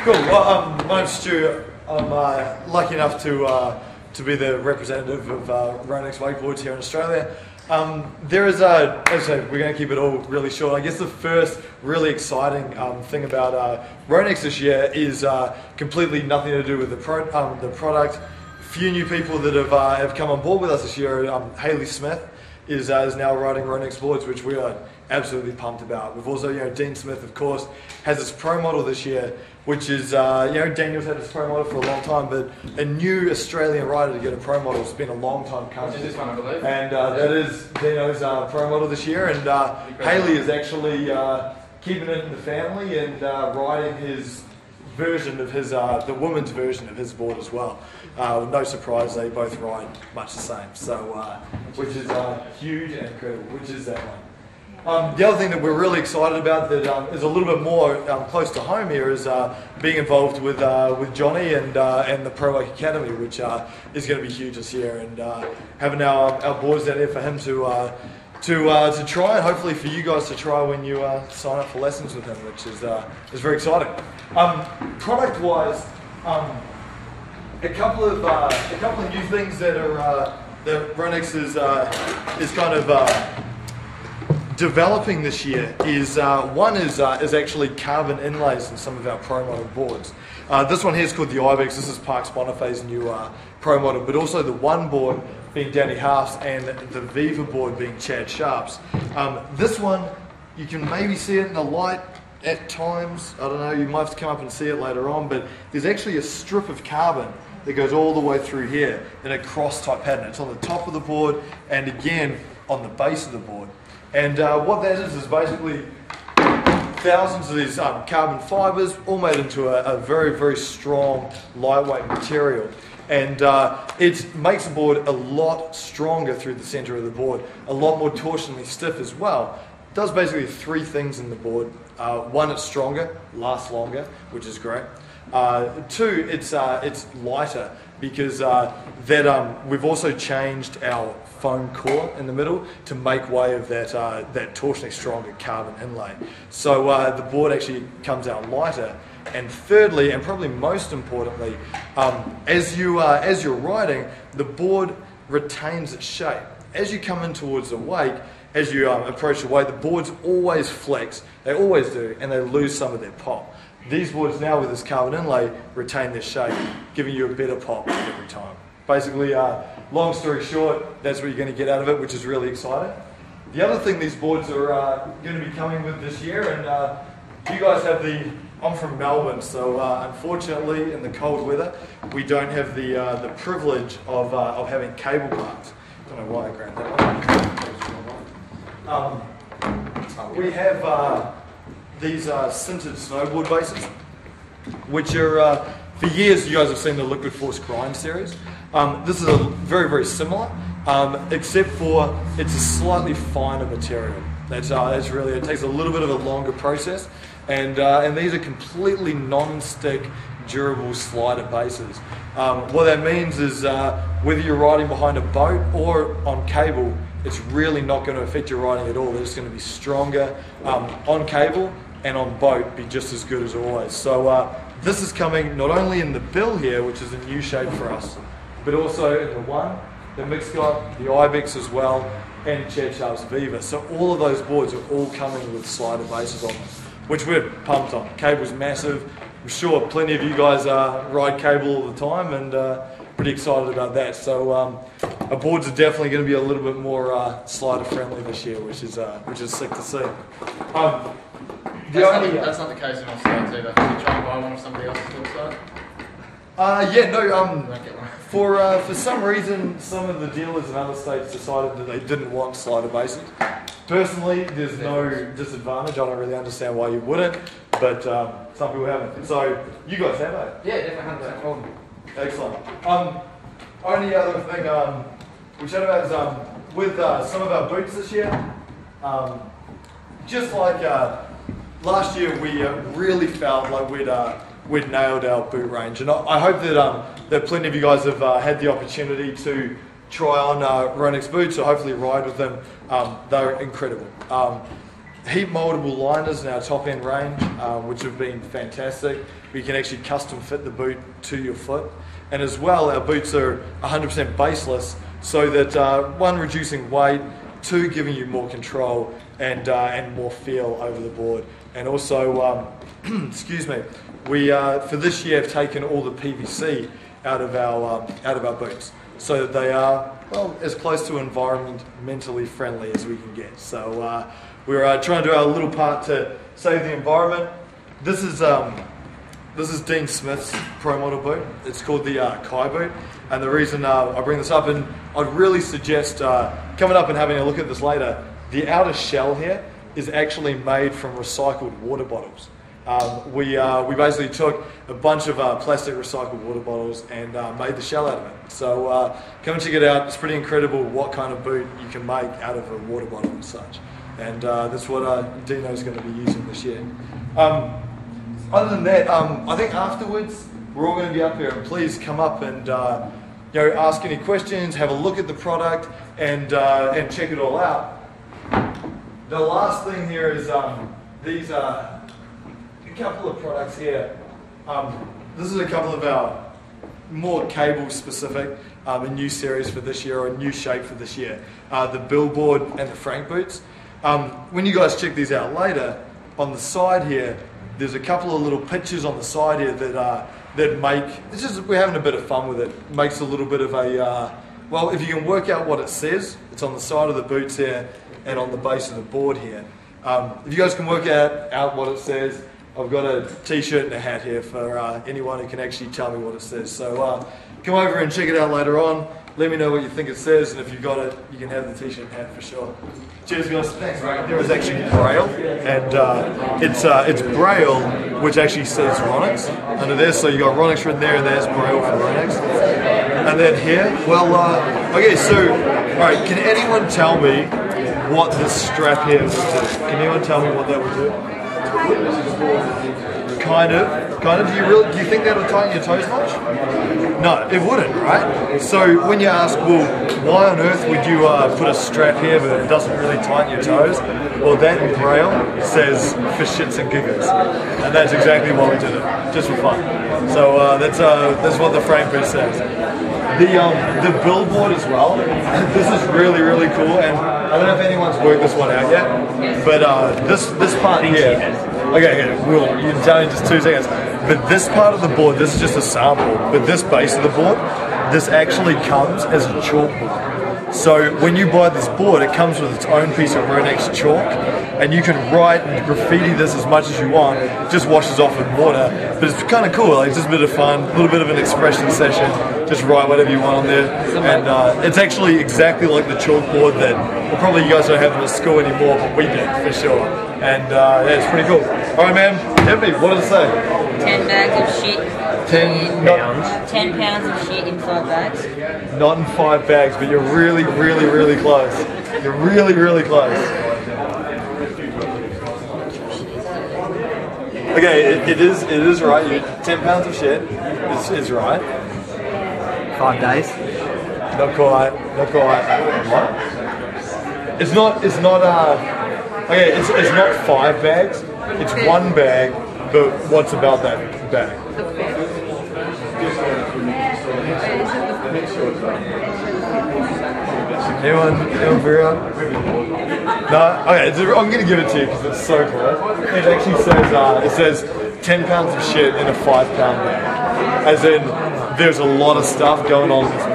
Cool. Well, my name's Stu. I'm lucky enough to be the representative of Ronix wakeboards here in Australia. There is as I said, we're going to keep it all really short. I guess the first really exciting thing about Ronix this year is completely nothing to do with the product. Few new people that have come on board with us this year. Hayley Smith is now riding Ronix boards, which we are absolutely pumped about. We've also, Dean Smith, of course, has his pro model this year, which is, Daniel's had his pro model for a long time, but a new Australian rider to get a pro model has been a long time coming. Which is this one, I believe. And that is Dino's pro model this year, and Hayley is actually keeping it in the family and riding his version of his, the woman's version of his board as well. No surprise, they both ride much the same. So, which is huge and incredible. Which is that one. The other thing that we're really excited about that is a little bit more close to home here is being involved with Johnny and the Pro Wake Academy, which is going to be huge this year, and having our boards down there for him to try, and hopefully for you guys to try when you sign up for lessons with him, which is very exciting. Product wise, a couple of new things that are that Ronix is kind of developing this year is one is actually carbon inlays in some of our pro model boards. This one here is called the Ibex. This is Parks Bonifay's new pro model, but also the one board being Danny Half's and the Viva board being Chad Sharp's. This one, you can maybe see it in the light at times. I don't know, you might have to come up and see it later on, but there's actually a strip of carbon that goes all the way through here in a cross type pattern. It's on the top of the board and again on the base of the board. And what that is basically thousands of these carbon fibres all made into a very, very strong, lightweight material. And it makes the board a lot stronger through the centre of the board, a lot more torsionally stiff as well. It does basically three things in the board. One, it's stronger, lasts longer, which is great. Two, it's lighter because we've also changed our foam core in the middle to make way of that torsionally stronger carbon inlay. So the board actually comes out lighter. And thirdly, and probably most importantly, as you're riding, the board retains its shape. As you come in towards the wake, as you approach the wake, the boards always flex. They always do, and they lose some of their pop. These boards now with this carbon inlay retain their shape, giving you a better pop every time. Basically, long story short, that's what you're going to get out of it, which is really exciting. The other thing these boards are going to be coming with this year, and you guys have I'm from Melbourne, so unfortunately in the cold weather, we don't have the privilege of having cable parts. I don't know why I grabbed that one. We have these sintered snowboard bases, which are, for years you guys have seen the Liquid Force Grind series. This is very, very similar, except for it's a slightly finer material. That's really, it takes a little bit of a longer process, and these are completely non-stick, durable slider bases. What that means is whether you're riding behind a boat or on cable, it's really not going to affect your riding at all. They're just going to be stronger on cable, and on boat be just as good as always. So this is coming not only in the bill here, which is a new shape for us, but also in the one, the Mixcot, the Ibex as well, and Chad Sharp's Viva. So all of those boards are all coming with slider bases on them, which we're pumped on. Cable's massive. I'm sure plenty of you guys ride cable all the time, and pretty excited about that. So our boards are definitely going to be a little bit more slider friendly this year, which is sick to see. That's not the case in Australia either. Did you try and buy one of somebody else's website? For some reason, some of the dealers in other states decided that they didn't want slider bases. Personally, there's no disadvantage. I don't really understand why you wouldn't, but some people haven't. So you guys have, eh? Yeah, definitely 100%. Excellent. Only other thing we chatted about is with some of our boots this year. Just like last year, we really felt like we'd nailed our boot range, and I hope that plenty of you guys have had the opportunity to try on Ronix boots, or hopefully ride with them. They're incredible. heat moldable liners in our top end range, which have been fantastic. We can actually custom fit the boot to your foot. And as well, our boots are 100% baseless, so that one, reducing weight, two, giving you more control and more feel over the board. And also, excuse me, we for this year have taken all the PVC out of our boots, so that they are, well, as close to environmentally friendly as we can get. So we're trying to do our little part to save the environment. This is Dean Smith's Pro Model boot. It's called the Kai boot. And the reason I bring this up, and I'd really suggest coming up and having a look at this later, the outer shell here is actually made from recycled water bottles. We basically took a bunch of plastic recycled water bottles and made the shell out of it. So come and check it out. It's pretty incredible what kind of boot you can make out of a water bottle and such. And that's what Dino's going to be using this year. Other than that, I think afterwards we're all going to be up here, and please come up and ask any questions, have a look at the product, and check it all out. The last thing here is these a couple of products here. This is a couple of our more cable specific a new series for this year, or a new shape for this year. The Billboard and the Frank boots. When you guys check these out later, on the side here, there's a couple of little pictures on the side here that make, it's just, we're having a bit of fun with it. Makes a little bit of a, well, if you can work out what it says, it's on the side of the boots here and on the base of the board here. If you guys can work out what it says, I've got a t-shirt and a hat here for anyone who can actually tell me what it says. So come over and check it out later on. Let me know what you think it says, and if you've got it, you can have the t-shirt and hat for sure. Cheers, guys. Thanks. There is actually Braille, and it's Braille, which actually says Ronix under there. So you got Ronix written there, and there's Braille for Ronix. And then here, well, okay. So, all right. Can anyone tell me what this strap here would do? Can anyone tell me what that would do? Kind of. Do you think that would tighten your toes much? No, it wouldn't, right? So when you ask, well, why on earth would you put a strap here but it doesn't really tighten your toes? Well, that in Braille says for shits and giggles, and that's exactly why we did it, just for fun. So that's what the Frank boot says. The Billboard as well. This is really, really cool, and I don't know if anyone's worked this one out yet, but this part here. Okay, Will, you can tell in just 2 seconds. But this part of the board, this is just a sample, but this base of the board, this actually comes as a chalkboard. So when you buy this board, it comes with its own piece of Ronix chalk, and you can write and graffiti this as much as you want. It just washes off in water, but it's kind of cool. Like, just a bit of fun, a little bit of an expression session. Just write whatever you want on there, and it's actually exactly like the chalkboard that, well, probably you guys don't have them at school anymore, but we did for sure. And yeah, it's pretty cool. All right, man, hit me. What does it say? 10 bags of shit. 10 pounds. 10 pounds of shit in 5 bags. Not in 5 bags, but you're really, really, really close. You're really, really close. Okay, it is right. 10 pounds of shit is right. 5 days. Not quite. What? It's not. Okay, it's not 5 bags. It's 1 bag. But what's about that bag? Anyone figure out? No? Okay, I'm going to give it to you because it's so cool. It actually says 10 pounds of shit in a 5 pound bag. As in, there's a lot of stuff going on in this